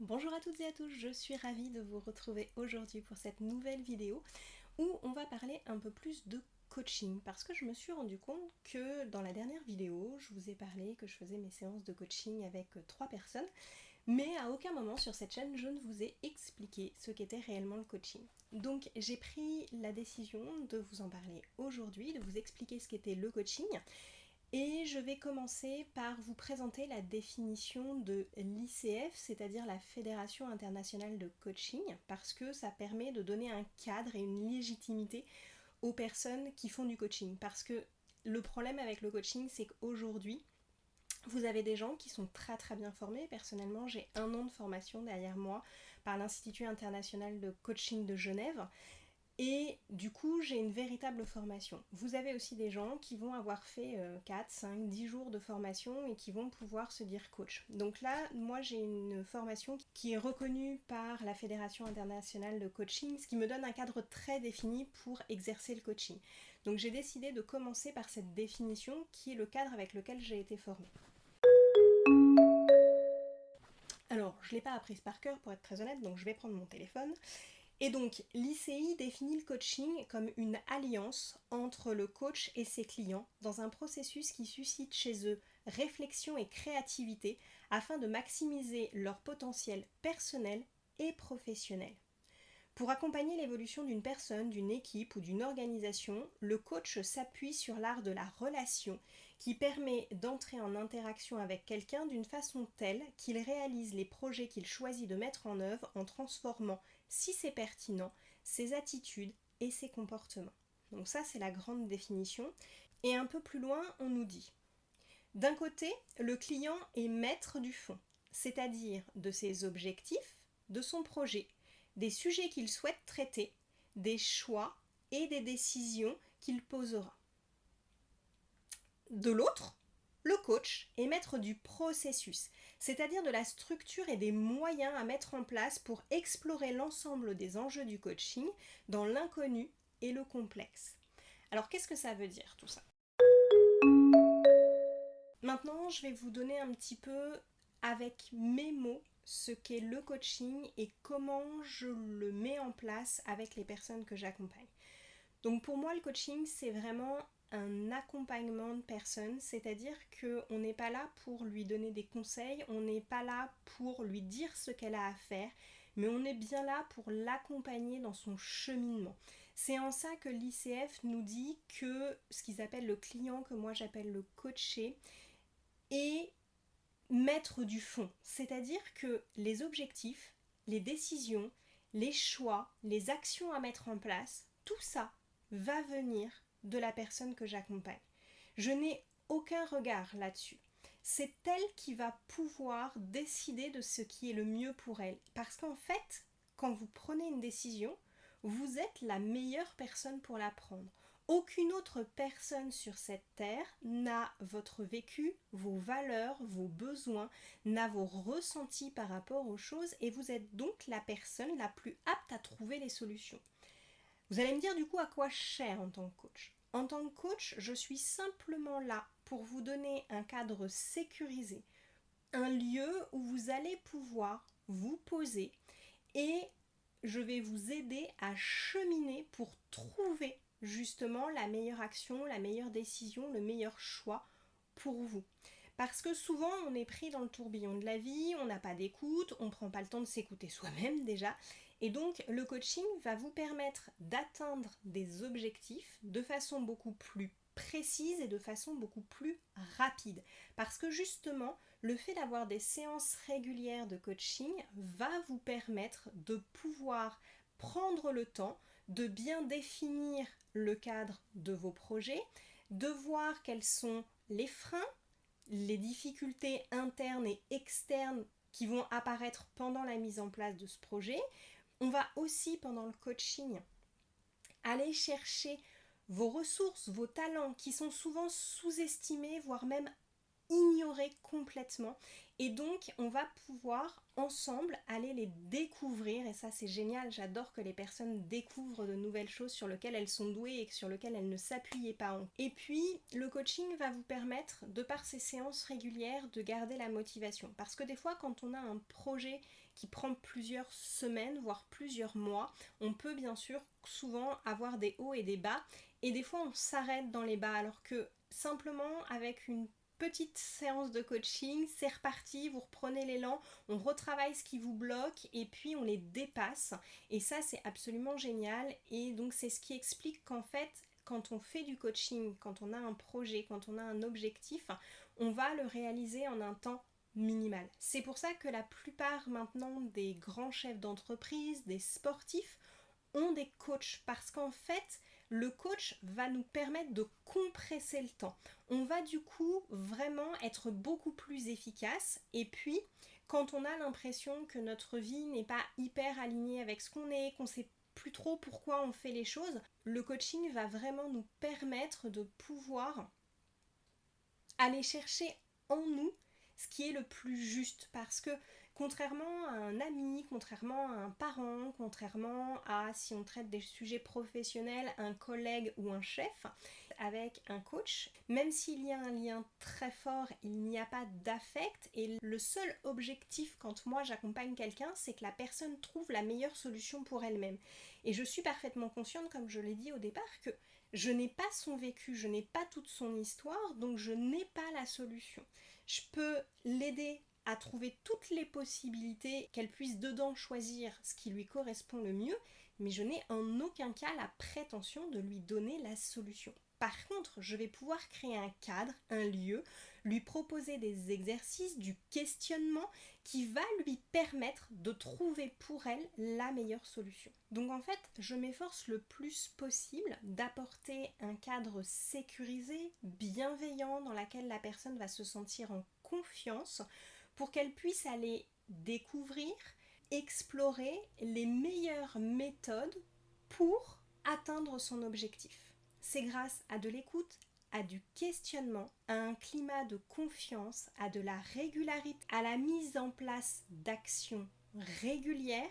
Bonjour à toutes et à tous, je suis ravie de vous retrouver aujourd'hui pour cette nouvelle vidéo où on va parler un peu plus de coaching parce que je me suis rendu compte que dans la dernière vidéo, je vous ai parlé que je faisais mes séances de coaching avec 3 personnes, mais à aucun moment sur cette chaîne je ne vous ai expliqué ce qu'était réellement le coaching. Donc j'ai pris la décision de vous en parler aujourd'hui, de vous expliquer ce qu'était le coaching. Et je vais commencer par vous présenter la définition de l'ICF, c'est-à-dire la Fédération internationale de coaching, parce que ça permet de donner un cadre et une légitimité aux personnes qui font du coaching. Parce que le problème avec le coaching, c'est qu'aujourd'hui, vous avez des gens qui sont très très bien formés. Personnellement, j'ai 1 an de formation derrière moi par l'Institut international de coaching de Genève. Et du coup, j'ai une véritable formation. Vous avez aussi des gens qui vont avoir fait 4, 5, 10 jours de formation et qui vont pouvoir se dire coach. Donc là, moi, j'ai une formation qui est reconnue par la Fédération internationale de coaching, ce qui me donne un cadre très défini pour exercer le coaching. Donc j'ai décidé de commencer par cette définition qui est le cadre avec lequel j'ai été formée. Alors, je ne l'ai pas apprise par cœur pour être très honnête, donc je vais prendre mon téléphone. Et donc, l'ICI définit le coaching comme une alliance entre le coach et ses clients dans un processus qui suscite chez eux réflexion et créativité afin de maximiser leur potentiel personnel et professionnel. Pour accompagner l'évolution d'une personne, d'une équipe ou d'une organisation, le coach s'appuie sur l'art de la relation qui permet d'entrer en interaction avec quelqu'un d'une façon telle qu'il réalise les projets qu'il choisit de mettre en œuvre en transformant, si c'est pertinent, ses attitudes et ses comportements. Donc ça, c'est la grande définition. Et un peu plus loin, on nous dit: d'un côté, le client est maître du fond, c'est-à-dire de ses objectifs, de son projet, des sujets qu'il souhaite traiter, des choix et des décisions qu'il posera. De l'autre, le coach est maître du processus, c'est-à-dire de la structure et des moyens à mettre en place pour explorer l'ensemble des enjeux du coaching dans l'inconnu et le complexe. Alors qu'est-ce que ça veut dire tout ça? Maintenant, je vais vous donner un petit peu avec mes mots ce qu'est le coaching et comment je le mets en place avec les personnes que j'accompagne. Donc pour moi, le coaching, c'est vraiment un accompagnement de personne, c'est-à-dire qu'on n'est pas là pour lui donner des conseils, on n'est pas là pour lui dire ce qu'elle a à faire, mais on est bien là pour l'accompagner dans son cheminement. C'est en ça que l'ICF nous dit que ce qu'ils appellent le client, que moi j'appelle le coaché, est maître du fond, c'est-à-dire que les objectifs, les décisions, les choix, les actions à mettre en place, tout ça va venir de la personne que j'accompagne. Je n'ai aucun regard là-dessus. C'est elle qui va pouvoir décider de ce qui est le mieux pour elle. Parce qu'en fait, quand vous prenez une décision, vous êtes la meilleure personne pour la prendre. Aucune autre personne sur cette terre n'a votre vécu, vos valeurs, vos besoins, n'a vos ressentis par rapport aux choses et vous êtes donc la personne la plus apte à trouver les solutions. Vous allez me dire du coup à quoi je sers en tant que coach. En tant que coach, je suis simplement là pour vous donner un cadre sécurisé, un lieu où vous allez pouvoir vous poser et je vais vous aider à cheminer pour trouver justement la meilleure action, la meilleure décision, le meilleur choix pour vous. Parce que souvent on est pris dans le tourbillon de la vie, on n'a pas d'écoute, on ne prend pas le temps de s'écouter soi-même déjà. Et donc le coaching va vous permettre d'atteindre des objectifs de façon beaucoup plus précise et de façon beaucoup plus rapide. Parce que justement, le fait d'avoir des séances régulières de coaching va vous permettre de pouvoir prendre le temps de bien définir le cadre de vos projets, de voir quels sont les freins, les difficultés internes et externes qui vont apparaître pendant la mise en place de ce projet. On va aussi pendant le coaching aller chercher vos ressources, vos talents qui sont souvent sous-estimés, voire même ignorer complètement. Et donc, on va pouvoir ensemble aller les découvrir. Et ça, c'est génial. J'adore que les personnes découvrent de nouvelles choses sur lesquelles elles sont douées et sur lesquelles elles ne s'appuyaient pas. Et puis, le coaching va vous permettre, de par ces séances régulières, de garder la motivation. Parce que des fois, quand on a un projet qui prend plusieurs semaines, voire plusieurs mois, on peut bien sûr souvent avoir des hauts et des bas. Et des fois, on s'arrête dans les bas. Alors que simplement, avec une petite séance de coaching, c'est reparti, vous reprenez l'élan, on retravaille ce qui vous bloque et puis on les dépasse. Et ça, c'est absolument génial. Et donc, c'est ce qui explique qu'en fait, quand on fait du coaching, quand on a un projet, quand on a un objectif, on va le réaliser en un temps minimal. C'est pour ça que la plupart maintenant des grands chefs d'entreprise, des sportifs, ont des coachs parce qu'en fait, le coach va nous permettre de compresser le temps. On va du coup vraiment être beaucoup plus efficace et puis quand on a l'impression que notre vie n'est pas hyper alignée avec ce qu'on est, qu'on sait plus trop pourquoi on fait les choses, le coaching va vraiment nous permettre de pouvoir aller chercher en nous ce qui est le plus juste parce que contrairement à un ami, contrairement à un parent, contrairement à si on traite des sujets professionnels, un collègue ou un chef, avec un coach, même s'il y a un lien très fort, il n'y a pas d'affect et le seul objectif quand moi j'accompagne quelqu'un, c'est que la personne trouve la meilleure solution pour elle-même. Et je suis parfaitement consciente, comme je l'ai dit au départ, que je n'ai pas son vécu, je n'ai pas toute son histoire, donc je n'ai pas la solution. Je peux l'aider à trouver toutes les possibilités, qu'elle puisse dedans choisir ce qui lui correspond le mieux, mais je n'ai en aucun cas la prétention de lui donner la solution. Par contre, je vais pouvoir créer un cadre, un lieu, lui proposer des exercices, du questionnement qui va lui permettre de trouver pour elle la meilleure solution. Donc en fait, je m'efforce le plus possible d'apporter un cadre sécurisé, bienveillant, dans lequel la personne va se sentir en confiance pour qu'elle puisse aller découvrir, explorer les meilleures méthodes pour atteindre son objectif. C'est grâce à de l'écoute, à du questionnement, à un climat de confiance, à de la régularité, à la mise en place d'actions régulières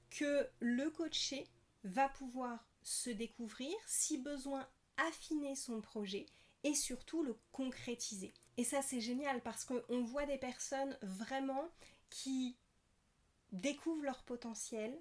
que le coaché va pouvoir se découvrir, si besoin affiner son projet et surtout le concrétiser. Et ça c'est génial parce qu'on voit des personnes vraiment qui découvrent leur potentiel,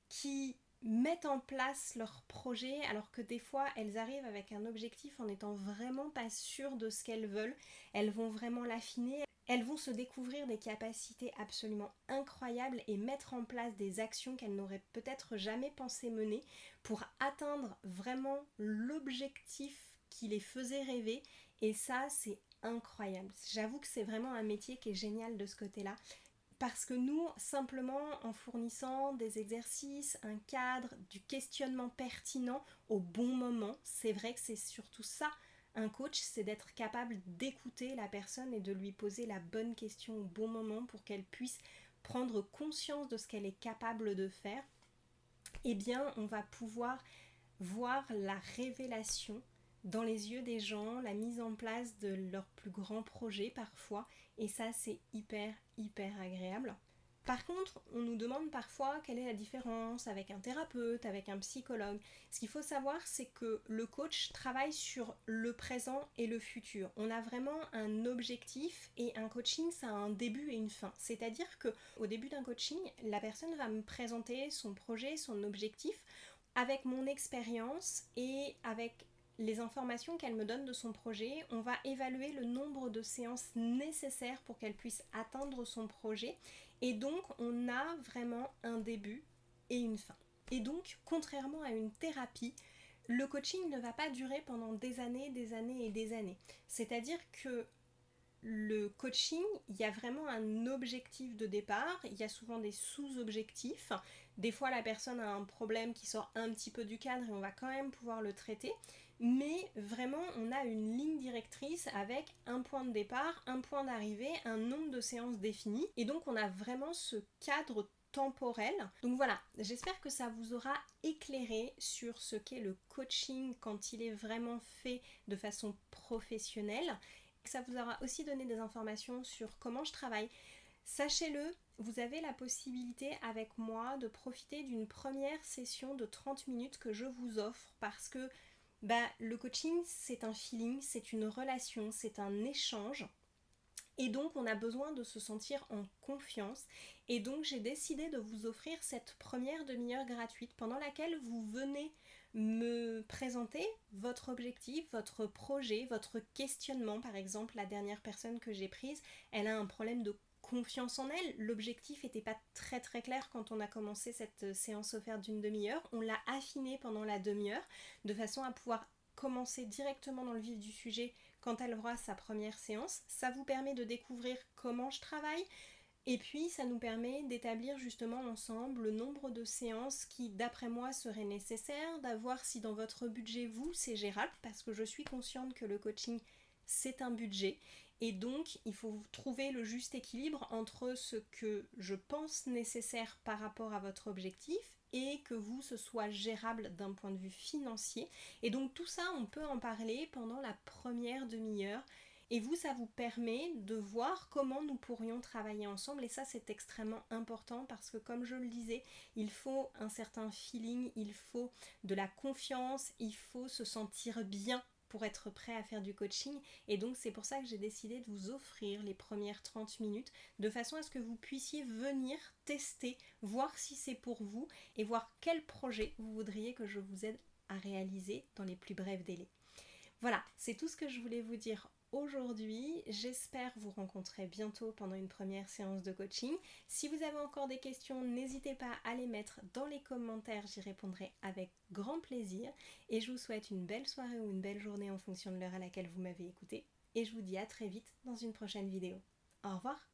qui mettent en place leur projet alors que des fois elles arrivent avec un objectif en n'étant vraiment pas sûres de ce qu'elles veulent. Elles vont vraiment l'affiner, elles vont se découvrir des capacités absolument incroyables et mettre en place des actions qu'elles n'auraient peut-être jamais pensé mener pour atteindre vraiment l'objectif qui les faisait rêver. Et ça c'est incroyable. J'avoue que c'est vraiment un métier qui est génial de ce côté-là. Parce que nous, simplement en fournissant des exercices, un cadre, du questionnement pertinent au bon moment, c'est vrai que c'est surtout ça, un coach, c'est d'être capable d'écouter la personne et de lui poser la bonne question au bon moment pour qu'elle puisse prendre conscience de ce qu'elle est capable de faire. Eh bien, on va pouvoir voir la révélation dans les yeux des gens, la mise en place de leurs plus grands projets parfois, et ça c'est hyper agréable. Par contre, on nous demande parfois quelle est la différence avec un thérapeute, avec un psychologue. Ce qu'il faut savoir, c'est que le coach travaille sur le présent et le futur. On a vraiment un objectif et un coaching, ça a un début et une fin. C'est-à-dire qu'au début d'un coaching, la personne va me présenter son projet, son objectif, avec mon expérience et avec les informations qu'elle me donne de son projet. On va évaluer le nombre de séances nécessaires pour qu'elle puisse atteindre son projet. Et donc, on a vraiment un début et une fin. Et donc, contrairement à une thérapie, le coaching ne va pas durer pendant des années et des années. C'est-à-dire que le coaching, il y a vraiment un objectif de départ, il y a souvent des sous-objectifs. Des fois, la personne a un problème qui sort un petit peu du cadre et on va quand même pouvoir le traiter. Mais vraiment, on a une ligne directrice avec un point de départ, un point d'arrivée, un nombre de séances définies. Et donc, on a vraiment ce cadre temporel. Donc voilà, j'espère que ça vous aura éclairé sur ce qu'est le coaching quand il est vraiment fait de façon professionnelle. Ça vous aura aussi donné des informations sur comment je travaille. Sachez-le, vous avez la possibilité avec moi de profiter d'une première session de 30 minutes que je vous offre parce que le coaching, c'est un feeling, c'est une relation, c'est un échange. Et donc on a besoin de se sentir en confiance. Et donc j'ai décidé de vous offrir cette première demi-heure gratuite pendant laquelle vous venez me présenter votre objectif, votre projet, votre questionnement. Par exemple, la dernière personne que j'ai prise, elle a un problème de confiance en elle. L'objectif n'était pas très très clair quand on a commencé cette séance offerte d'une demi-heure. On l'a affiné pendant la demi-heure de façon à pouvoir commencer directement dans le vif du sujet quand elle aura sa première séance. Ça vous permet de découvrir comment je travaille et puis ça nous permet d'établir justement ensemble le nombre de séances qui d'après moi seraient nécessaires, d'avoir si dans votre budget vous c'est gérable parce que je suis consciente que le coaching c'est un budget et donc il faut trouver le juste équilibre entre ce que je pense nécessaire par rapport à votre objectif et que vous ce soit gérable d'un point de vue financier. Et donc tout ça on peut en parler pendant la première demi-heure et vous ça vous permet de voir comment nous pourrions travailler ensemble et ça c'est extrêmement important parce que comme je le disais il faut un certain feeling, il faut de la confiance, il faut se sentir bien pour être prêt à faire du coaching et donc c'est pour ça que j'ai décidé de vous offrir les premières 30 minutes de façon à ce que vous puissiez venir tester, voir si c'est pour vous et voir quel projet vous voudriez que je vous aide à réaliser dans les plus brefs délais. Voilà, c'est tout ce que je voulais vous dire aujourd'hui. J'espère vous rencontrer bientôt pendant une première séance de coaching. Si vous avez encore des questions, n'hésitez pas à les mettre dans les commentaires, j'y répondrai avec grand plaisir. Et je vous souhaite une belle soirée ou une belle journée en fonction de l'heure à laquelle vous m'avez écouté. Et je vous dis à très vite dans une prochaine vidéo. Au revoir!